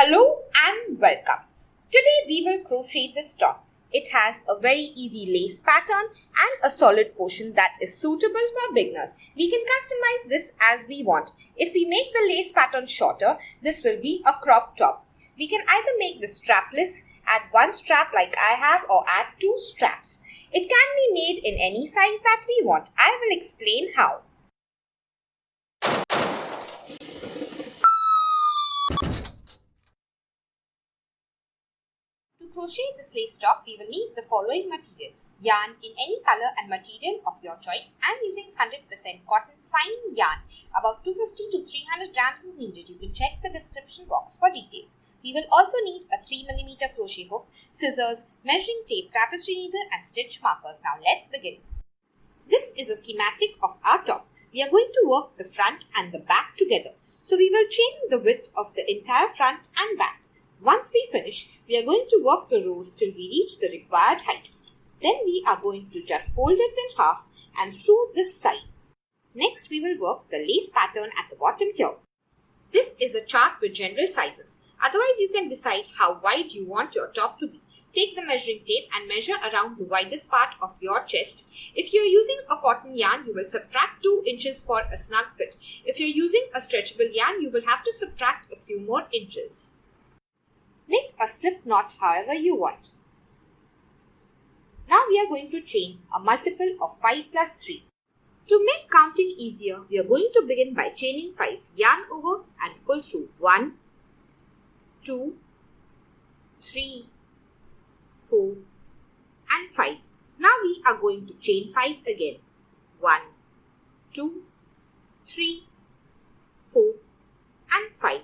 Hello and welcome. Today we will crochet this top. It has a very easy lace pattern and a solid portion that is suitable for beginners. We can customize this as we want. If we make the lace pattern shorter, this will be a crop top. We can either make this strapless, add one strap like I have, or add two straps. It can be made in any size that we want. I will explain how. To crochet this lace top, we will need the following material. Yarn in any color and material of your choice. I am using 100% cotton fine yarn. About 250 to 300 grams is needed. You can check the description box for details. We will also need a 3mm crochet hook, scissors, measuring tape, tapestry needle and stitch markers. Now let's begin. This is a schematic of our top. We are going to work the front and the back together. So we will chain the width of the entire front and back. Once we finish, we are going to work the rows till we reach the required height. Then we are going to just fold it in half and sew this side. Next, we will work the lace pattern at the bottom here. This is a chart with general sizes. Otherwise, you can decide how wide you want your top to be. Take the measuring tape and measure around the widest part of your chest. If you are using a cotton yarn, you will subtract 2 inches for a snug fit. If you are using a stretchable yarn, you will have to subtract a few more inches. Make a slip knot however you want. Now we are going to chain a multiple of 5 plus 3. To make counting easier, we are going to begin by chaining 5. Yarn over and pull through 1, 2, 3, 4 and 5. Now we are going to chain 5 again. 1, 2, 3, 4 and 5.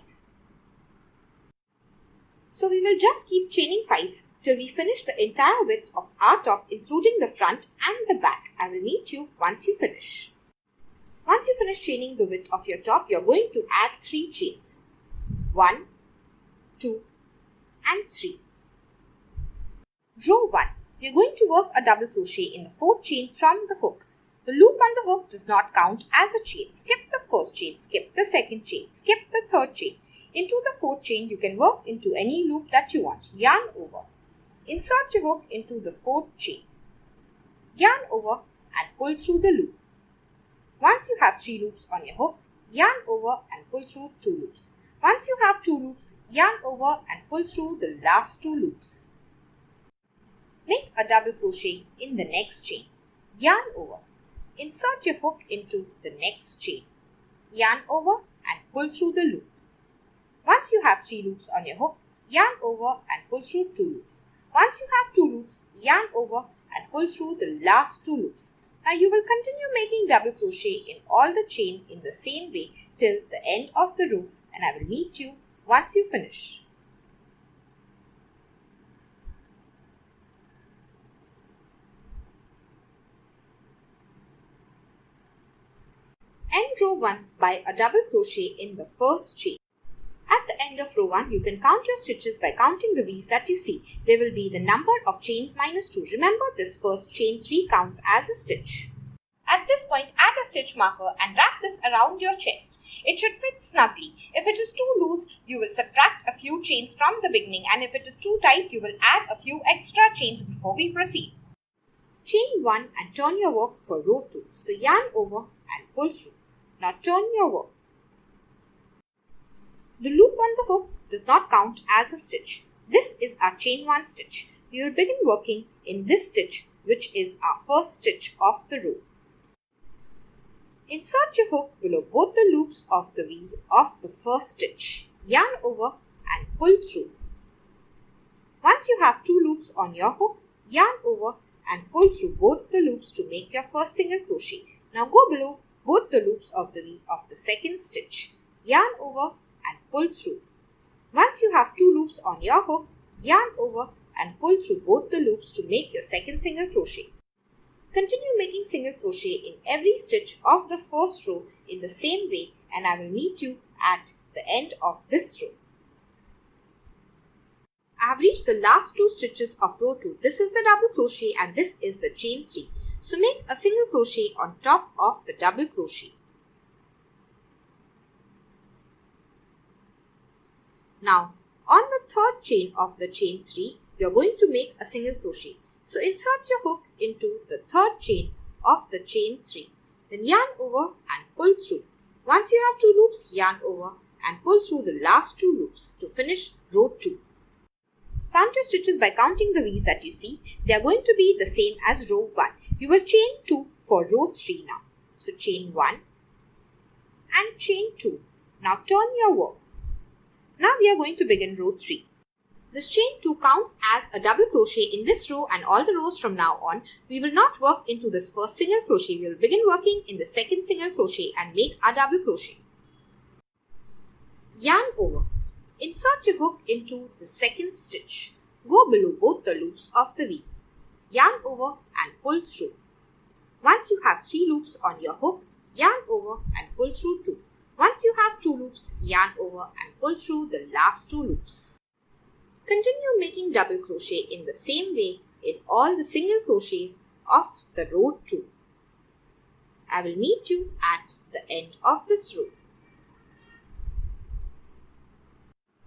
So we will just keep chaining 5 till we finish the entire width of our top, including the front and the back. I will meet you once you finish. Once you finish chaining the width of your top, you are going to add 3 chains. 1, 2 and 3. Row 1. We are going to work a double crochet in the 4th chain from the hook. The loop on the hook does not count as a chain. Skip the first chain, skip the second chain, skip the third chain. Into the 4th chain, you can work into any loop that you want. Yarn over. Insert your hook into the 4th chain. Yarn over and pull through the loop. Once you have 3 loops on your hook, yarn over and pull through 2 loops. Once you have 2 loops, yarn over and pull through the last 2 loops. Make a double crochet in the next chain. Yarn over. Insert your hook into the next chain. Yarn over and pull through the loop. Once you have 3 loops on your hook, yarn over and pull through 2 loops. Once you have 2 loops, yarn over and pull through the last 2 loops. Now you will continue making double crochet in all the chain in the same way till the end of the row, and I will meet you once you finish. End row 1 by a double crochet in the first chain. At the end of row 1, you can count your stitches by counting the V's that you see. There will be the number of chains minus 2. Remember, this first chain 3 counts as a stitch. At this point, add a stitch marker and wrap this around your chest. It should fit snugly. If it is too loose, you will subtract a few chains from the beginning, and if it is too tight, you will add a few extra chains before we proceed. Chain 1 and turn your work for row 2. So yarn over and pull through. Now turn your work. The loop on the hook does not count as a stitch. This is our chain 1 stitch. We will begin working in this stitch, which is our first stitch of the row. Insert your hook below both the loops of the V of the first stitch. Yarn over and pull through. Once you have 2 loops on your hook, yarn over and pull through both the loops to make your first single crochet. Now go below both the loops of the V of the second stitch. Yarn over and pull through. Once you have 2 loops on your hook, yarn over and pull through both the loops to make your second single crochet. Continue making single crochet in every stitch of the first row in the same way, and I will meet you at the end of this row. I have reached the last 2 stitches of row 2. This is the double crochet and this is the chain 3. So make a single crochet on top of the double crochet. Now On the third chain of the chain 3, you are going to make a single crochet. So insert your hook into the third chain of the chain 3. Then yarn over and pull through. Once you have 2 loops, yarn over and pull through the last 2 loops to finish row 2. Count your stitches by counting the V's that you see. They are going to be the same as row 1. You will chain 2 for row 3 now. So chain 1 and chain 2. Now turn your work. Now we are going to begin row 3. This chain 2 counts as a double crochet in this row and all the rows from now on. We will not work into this first single crochet. We will begin working in the second single crochet and make a double crochet. Yarn over. Insert your hook into the second stitch. Go below both the loops of the V. Yarn over and pull through. Once you have 3 loops on your hook, yarn over and pull through 2. Once you have 2 loops, yarn over and pull through the last 2 loops. Continue making double crochet in the same way in all the single crochets of the row 2. I will meet you at the end of this row.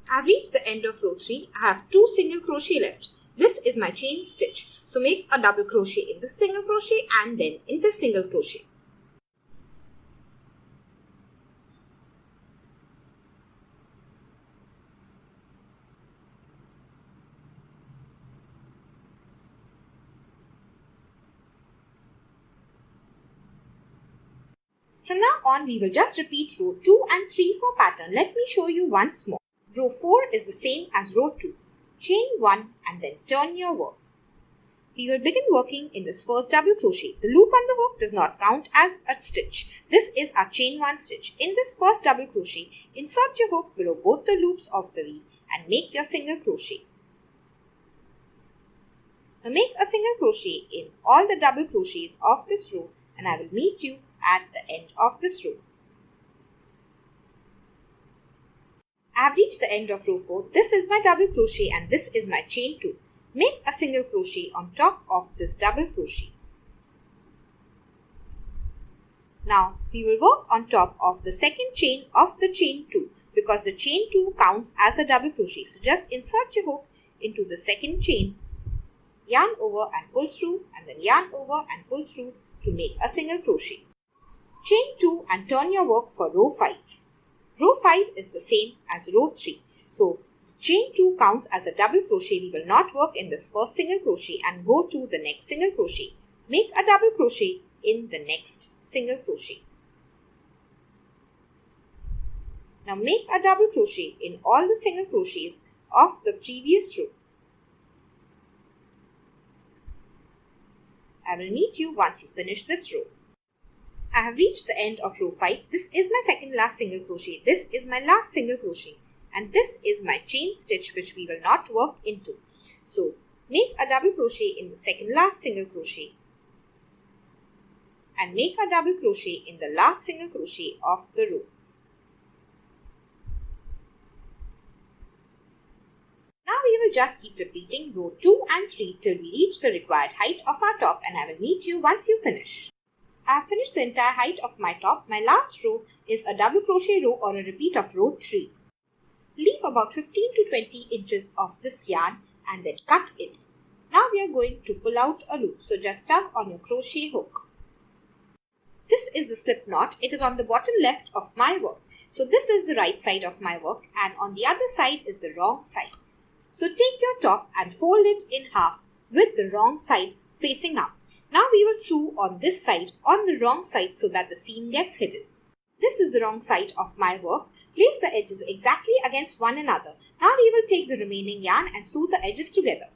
I have reached the end of row 3. I have 2 single crochet left. This is my chain stitch. So make a double crochet in the single crochet and then in the single crochet. From now on, we will just repeat row 2 and 3 for pattern. Let me show you once more. Row 4 is the same as row 2. Chain 1 and then turn your work. We will begin working in this first double crochet. The loop on the hook does not count as a stitch. This is our chain 1 stitch. In this first double crochet, insert your hook below both the loops of the V and make your single crochet. Now make a single crochet in all the double crochets of this row and I will meet you at the end of this row. I have reached the end of row 4. This is my double crochet and this is my chain 2. Make a single crochet on top of this double crochet. Now we will work on top of the second chain of the chain 2 because the chain 2 counts as a double crochet. So just insert your hook into the second chain, yarn over and pull through and then yarn over and pull through to make a single crochet. Chain 2 and turn your work for row 5. Row 5 is the same as row 3. So chain 2 counts as a double crochet. We will not work in this first single crochet and go to the next single crochet. Make a double crochet in the next single crochet. Now make a double crochet in all the single crochets of the previous row. I will meet you once you finish this row. I have reached the end of row 5. This is my second last single crochet. This is my last single crochet. And this is my chain stitch which we will not work into. So make a double crochet in the second last single crochet. And make a double crochet in the last single crochet of the row. Now we will just keep repeating row 2 and 3 till we reach the required height of our top and I will meet you once you finish. I have finished the entire height of my top. My last row is a double crochet row or a repeat of row 3. Leave about 15 to 20 inches of this yarn and then cut it. Now we are going to pull out a loop. So just tug on your crochet hook. This is the slip knot. It is on the bottom left of my work. So this is the right side of my work and on the other side is the wrong side. So take your top and fold it in half with the wrong side facing up. Now we will sew on this side on the wrong side so that the seam gets hidden. This is the wrong side of my work. Place the edges exactly against one another. Now we will take the remaining yarn and sew the edges together.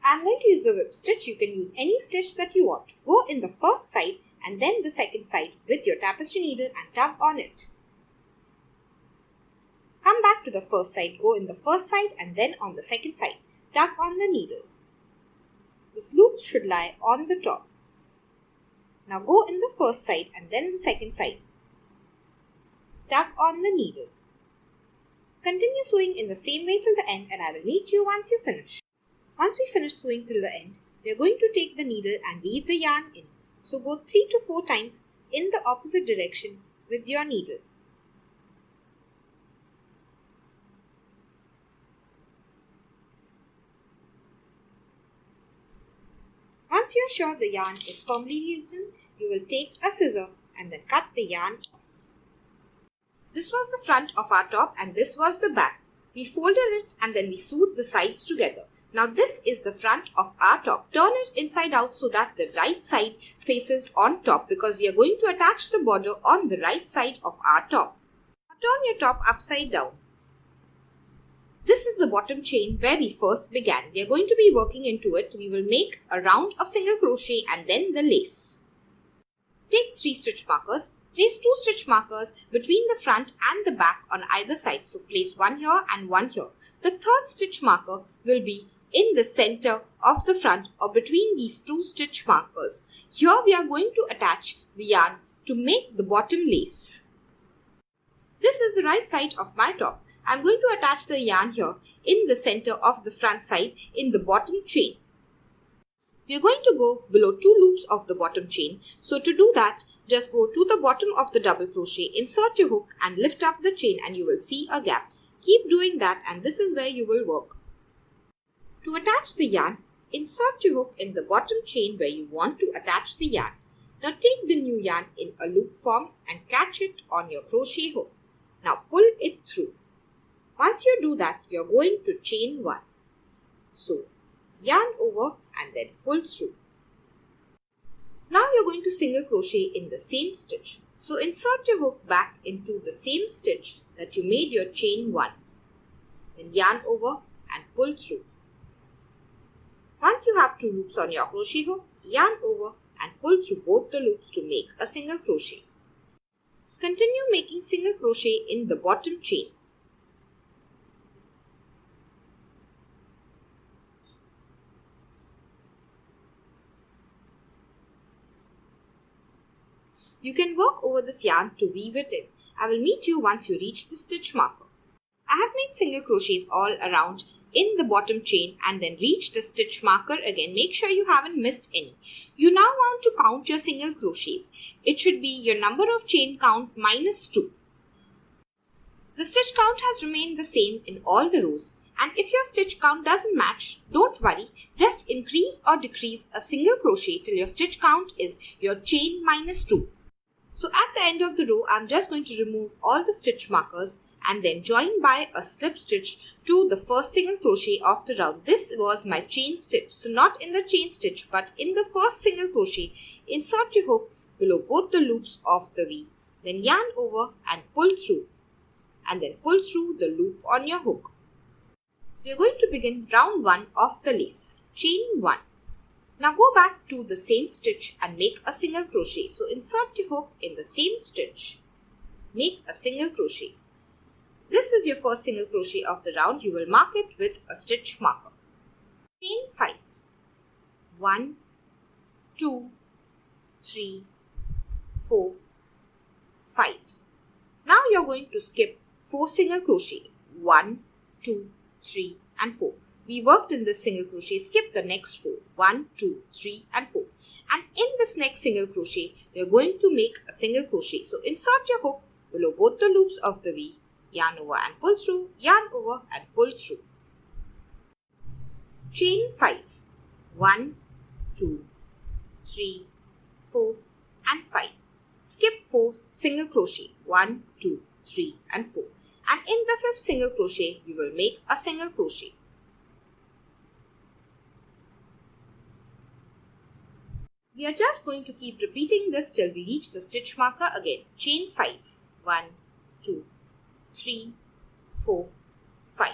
I am going to use the whip stitch. You can use any stitch that you want. Go in the first side and then the second side with your tapestry needle and tug on it. Come back to the first side. Go in the first side and then on the second side. Tug on the needle. This loop should lie on the top. Now go in the first side and then the second side. Tug on the needle. Continue sewing in the same way till the end and I will meet you once you finish. Once we finish sewing till the end, we are going to take the needle and weave the yarn in. So go 3 to 4 times in the opposite direction with your needle. Once you are sure the yarn is firmly woven, you will take a scissor and then cut the yarn off. This was the front of our top and this was the back. We folded it and then we sewed the sides together. Now this is the front of our top. Turn it inside out so that the right side faces on top because we are going to attach the border on the right side of our top. Now turn your top upside down. This is the bottom chain where we first began. We are going to be working into it. We will make a round of single crochet and then the lace. Take 3 stitch markers. Place 2 stitch markers between the front and the back on either side. So place one here and one here. The third stitch marker will be in the center of the front or between these 2 stitch markers. Here we are going to attach the yarn to make the bottom lace. This is the right side of my top. I am going to attach the yarn here in the center of the front side in the bottom chain. We are going to go below 2 loops of the bottom chain. So to do that, just go to the bottom of the double crochet, insert your hook and lift up the chain and you will see a gap. Keep doing that and this is where you will work. To attach the yarn, insert your hook in the bottom chain where you want to attach the yarn. Now take the new yarn in a loop form and catch it on your crochet hook. Now pull it through. Once you do that, you are going to chain 1. So yarn over and then pull through. Now you are going to single crochet in the same stitch. So insert your hook back into the same stitch that you made your chain 1. Then yarn over and pull through. Once you have 2 loops on your crochet hook, yarn over and pull through both the loops to make a single crochet. Continue making single crochet in the bottom chain. You can work over this yarn to weave it in. I will meet you once you reach the stitch marker. I have made single crochets all around in the bottom chain and then reached the stitch marker again. Make sure you haven't missed any. You now want to count your single crochets. It should be your number of chain count minus 2. The stitch count has remained the same in all the rows. And if your stitch count doesn't match, don't worry. Just increase or decrease a single crochet till your stitch count is your chain minus 2. So at the end of the row, I'm just going to remove all the stitch markers and then join by a slip stitch to the first single crochet of the round. This was my chain stitch. So not in the chain stitch but in the first single crochet, insert your hook below both the loops of the V. Then yarn over and pull through. And then pull through the loop on your hook. We are going to begin round 1 of the lace. Chain 1. Now go back to the same stitch and make a single crochet. So insert your hook in the same stitch. Make a single crochet. This is your first single crochet of the round. You will mark it with a stitch marker. Chain 5. 1, 2, 3, 4, 5. Now you are going to skip 4 single crochet. 1, 2, 3 and 4. We worked in this single crochet, skip the next 4. 1, 2, 3 and 4. And in this next single crochet, we are going to make a single crochet. So insert your hook below both the loops of the V. Yarn over and pull through, yarn over and pull through. Chain 5. 1, 2, 3, 4 and 5. Skip 4 single crochet. 1, 2, 3 and 4. And in the 5th single crochet, you will make a single crochet. We are just going to keep repeating this till we reach the stitch marker again. Chain 5. 1, 2, 3, 4, 5.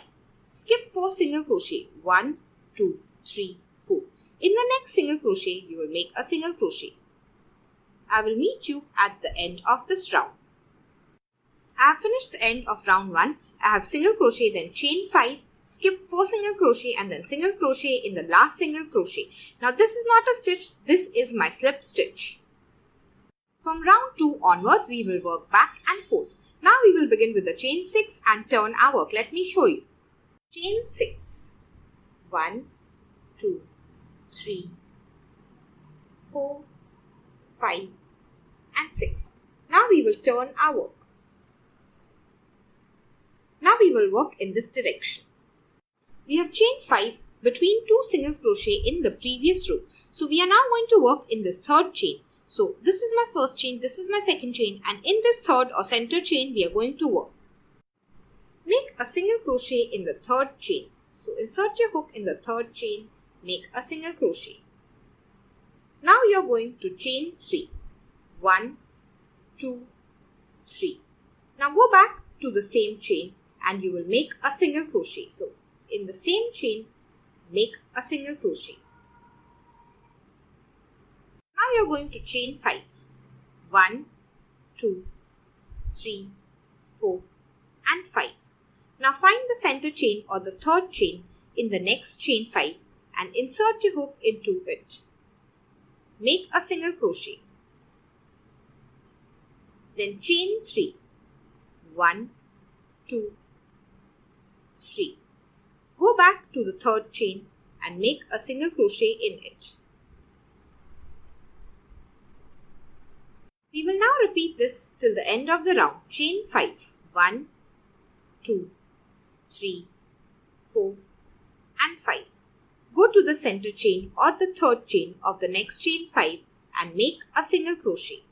Skip 4 single crochet. 1, 2, 3, 4. In the next single crochet, you will make a single crochet. I will meet you at the end of this round. I have finished the end of round 1. I have single crochet, then chain 5, skip 4 single crochet and then single crochet in the last single crochet. Now this is not a stitch, this is my slip stitch. From round 2 onwards, we will work back and forth. Now we will begin with the chain 6 and turn our work. Let me show you. Chain 6. 1, 2, 3, 4, 5 and 6. Now we will turn our work. Now we will work in this direction. We have chained 5 between 2 single crochet in the previous row. So we are now going to work in this third chain. So this is my first chain, this is my second chain, and in this third or center chain we are going to work. Make a single crochet in the third chain. So insert your hook in the third chain, make a single crochet. Now you are going to chain 3. 1, 2, 3. Now go back to the same chain and you will make a single crochet. So in the same chain, make a single crochet. Now you are going to chain 5. 1, 2, 3, 4 and 5. Now find the center chain or the third chain in the next chain 5 and insert your hook into it. Make a single crochet. Then chain 3. 1, 2, 3. Go back to the third chain and make a single crochet in it. We will now repeat this till the end of the round. Chain 5. 1, 2, 3, 4 and 5. Go to the center chain or the third chain of the next chain 5 and make a single crochet.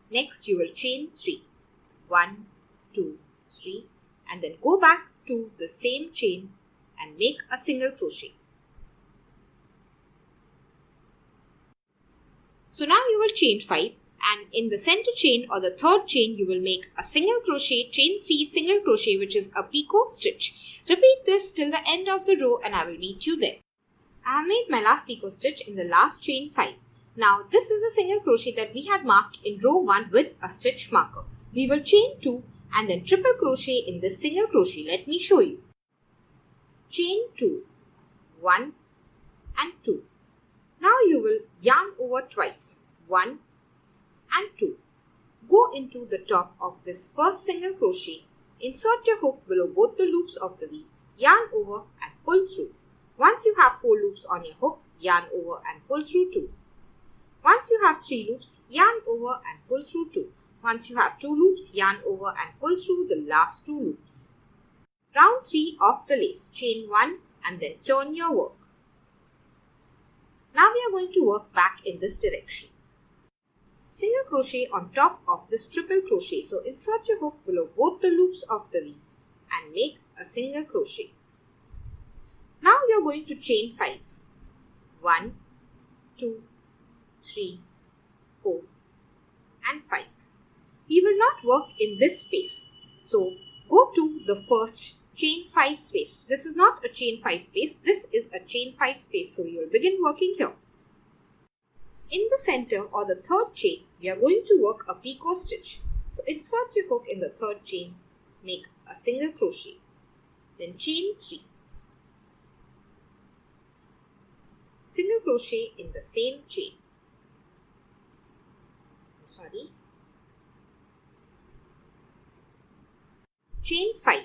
Next you will chain 3. 1, 2, 3 and then go back to the same chain and make a single crochet. So now you will chain 5 and in the center chain or the third chain you will make a single crochet, chain 3 single crochet, which is a picot stitch. Repeat this till the end of the row and I will meet you there. I have made my last picot stitch in the last chain 5. Now this is the single crochet that we had marked in row 1 with a stitch marker. We will chain 2 and then triple crochet in this single crochet. Let me show you. Chain 2, 1 and 2. Now you will yarn over twice, 1 and 2. Go into the top of this first single crochet. Insert your hook below both the loops of the V, yarn over and pull through. Once you have 4 loops on your hook, yarn over and pull through 2. Once you have 3 loops, yarn over and pull through 2. Once you have 2 loops, yarn over and pull through the last 2 loops. Round 3 of the lace, chain 1 and then turn your work. Now we are going to work back in this direction. Single crochet on top of this triple crochet. So insert your hook below both the loops of the V and make a single crochet. Now you are going to chain 5. 1, 2, 3, 4 and 5. We will not work in this space. So go to the first chain 5 space. This is not a chain 5 space. This is a chain 5 space. So you will begin working here. In the center or the third chain, we are going to work a picot stitch. So insert your hook in the third chain, make a single crochet, then chain 3. Single crochet in the same chain. Chain 5.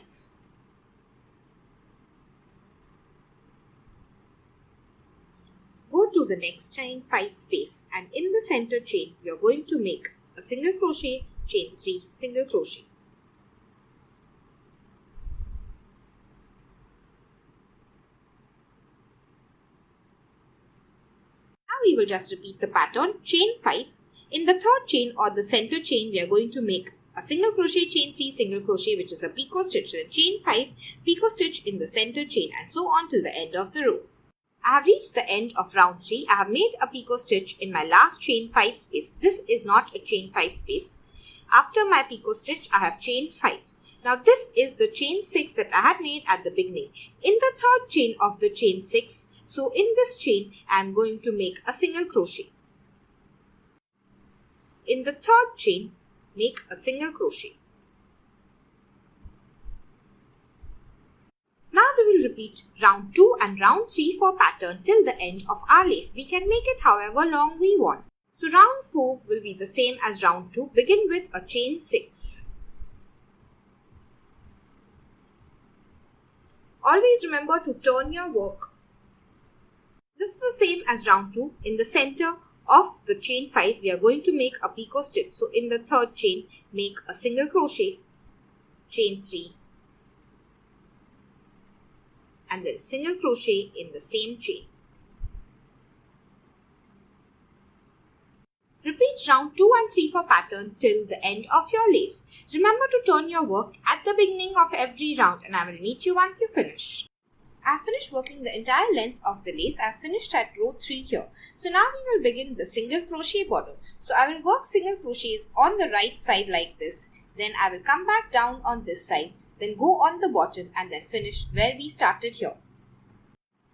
Go to the next chain 5 space and in the center chain you are going to make a single crochet, chain 3 single crochet. Now we will just repeat the pattern. Chain 5. In the third chain or the center chain we are going to make a single crochet, chain 3 single crochet, which is a picot stitch, then chain 5 picot stitch in the center chain and so on till the end of the row. I have reached the end of round 3. I have made a picot stitch in my last chain 5 space. This is not a chain 5 space. After my picot stitch, I have chained 5. Now this is the chain 6 that I had made at the beginning. In the third chain of the chain 6, so in this chain, I am going to make a single crochet. In the third chain, make a single crochet. Now we will repeat round 2 and round 3 for pattern till the end of our lace. We can make it however long we want. So round 4 will be the same as round 2. Begin with a chain 6. Always remember to turn your work. This is the same as round 2. In the center of the chain 5, we are going to make a picot stitch. So in the third chain, make a single crochet, chain 3, and then single crochet in the same chain. Repeat round 2 and 3 for pattern till the end of your lace. Remember to turn your work at the beginning of every round, and I will meet you once you finish. I have finished working the entire length of the lace. I have finished at row 3 here. So now we will begin the single crochet border. So I will work single crochets on the right side like this. Then I will come back down on this side. Then go on the bottom and then finish where we started here.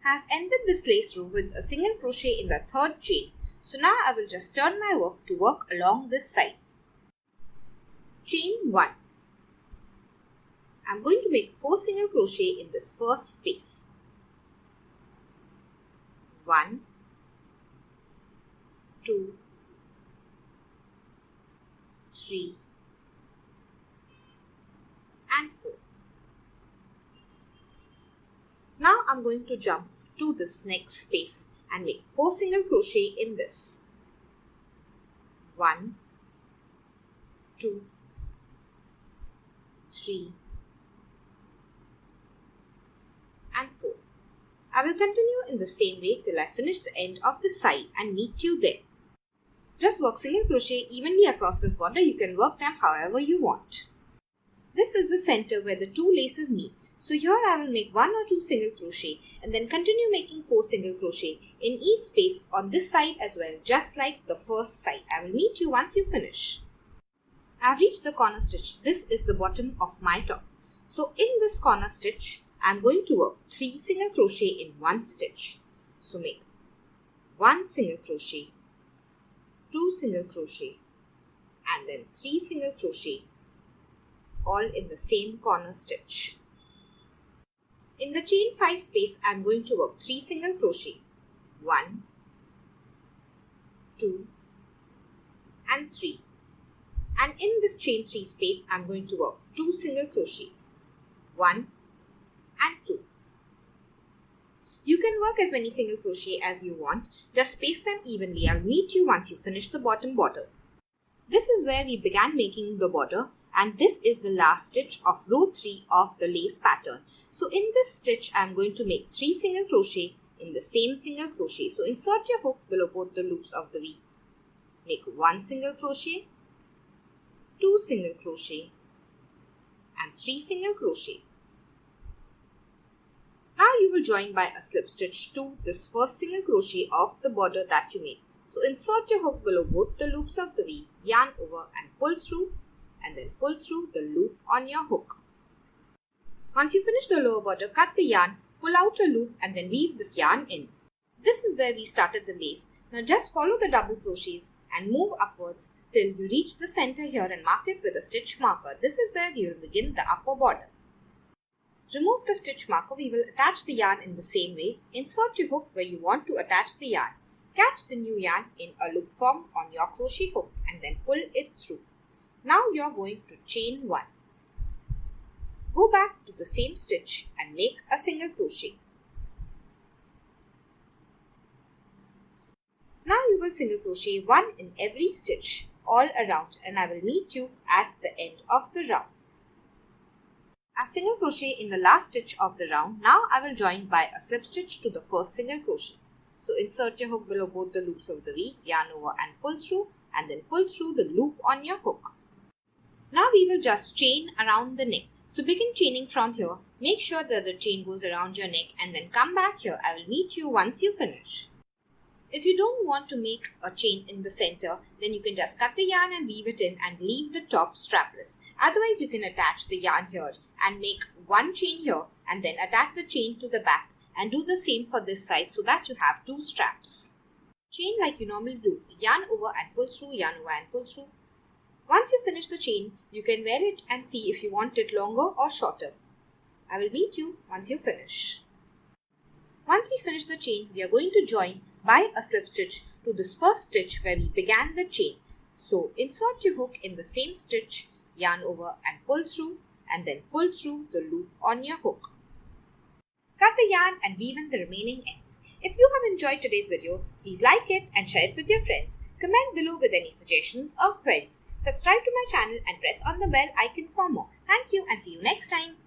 I have ended this lace row with a single crochet in the third chain. So now I will just turn my work to work along this side. Chain 1. I am going to make 4 single crochet in this first space. 1, 2, 3 and 4. Now I am going to jump to this next space and make 4 single crochet in this. 1, 2, 3 and 4. I will continue in the same way till I finish the end of the side and meet you there. Just work single crochet evenly across this border. You can work them however you want. This is the center where the two laces meet. So here I will make 1 or 2 single crochet and then continue making 4 single crochet in each space on this side as well, just like the first side. I will meet you once you finish. I have reached the corner stitch. This is the bottom of my top. So in this corner stitch, I am going to work 3 single crochet in one stitch. So make 1 single crochet, 2 single crochet and then 3 single crochet, all in the same corner stitch. In the chain 5 space, I am going to work 3 single crochet, 1, 2 and 3. And in this chain 3 space, I am going to work 2 single crochet, 1 and 2. You can work as many single crochet as you want. Just space them evenly. I will meet you once you finish the bottom border. This is where we began making the border, and this is the last stitch of row 3 of the lace pattern. So in this stitch, I am going to make 3 single crochet in the same single crochet. So insert your hook below both the loops of the V. Make 1 single crochet, 2 single crochet and 3 single crochet. Now you will join by a slip stitch to this first single crochet of the border that you made. So insert your hook below both the loops of the V, yarn over and pull through, and then pull through the loop on your hook. Once you finish the lower border, cut the yarn, pull out a loop and then weave this yarn in. This is where we started the lace. Now just follow the double crochets and move upwards till you reach the center here and mark it with a stitch marker. This is where we will begin the upper border. Remove the stitch marker. We will attach the yarn in the same way. Insert your hook where you want to attach the yarn. Catch the new yarn in a loop form on your crochet hook and then pull it through. Now you are going to chain 1. Go back to the same stitch and make a single crochet. Now you will single crochet 1 in every stitch all around, and I will meet you at the end of the round. I have single crochet in the last stitch of the round. Now I will join by a slip stitch to the first single crochet. So insert your hook below both the loops of the V, yarn over and pull through, and then pull through the loop on your hook. Now we will just chain around the neck. So begin chaining from here. Make sure that the chain goes around your neck and then come back here. I will meet you once you finish. If you don't want to make a chain in the center, then you can just cut the yarn and weave it in and leave the top strapless. Otherwise, you can attach the yarn here and make 1 chain here and then attach the chain to the back and do the same for this side so that you have 2 straps. Chain like you normally do. Yarn over and pull through, yarn over and pull through. Once you finish the chain, you can wear it and see if you want it longer or shorter. I will meet you once you finish. Once we finish the chain, we are going to join by a slip stitch to this first stitch where we began the chain. So insert your hook in the same stitch, yarn over and pull through, and then pull through the loop on your hook. Cut the yarn and weave in the remaining ends. If you have enjoyed today's video, please like it and share it with your friends. Comment below with any suggestions or queries. Subscribe to my channel and press on the bell icon for more. Thank you and see you next time.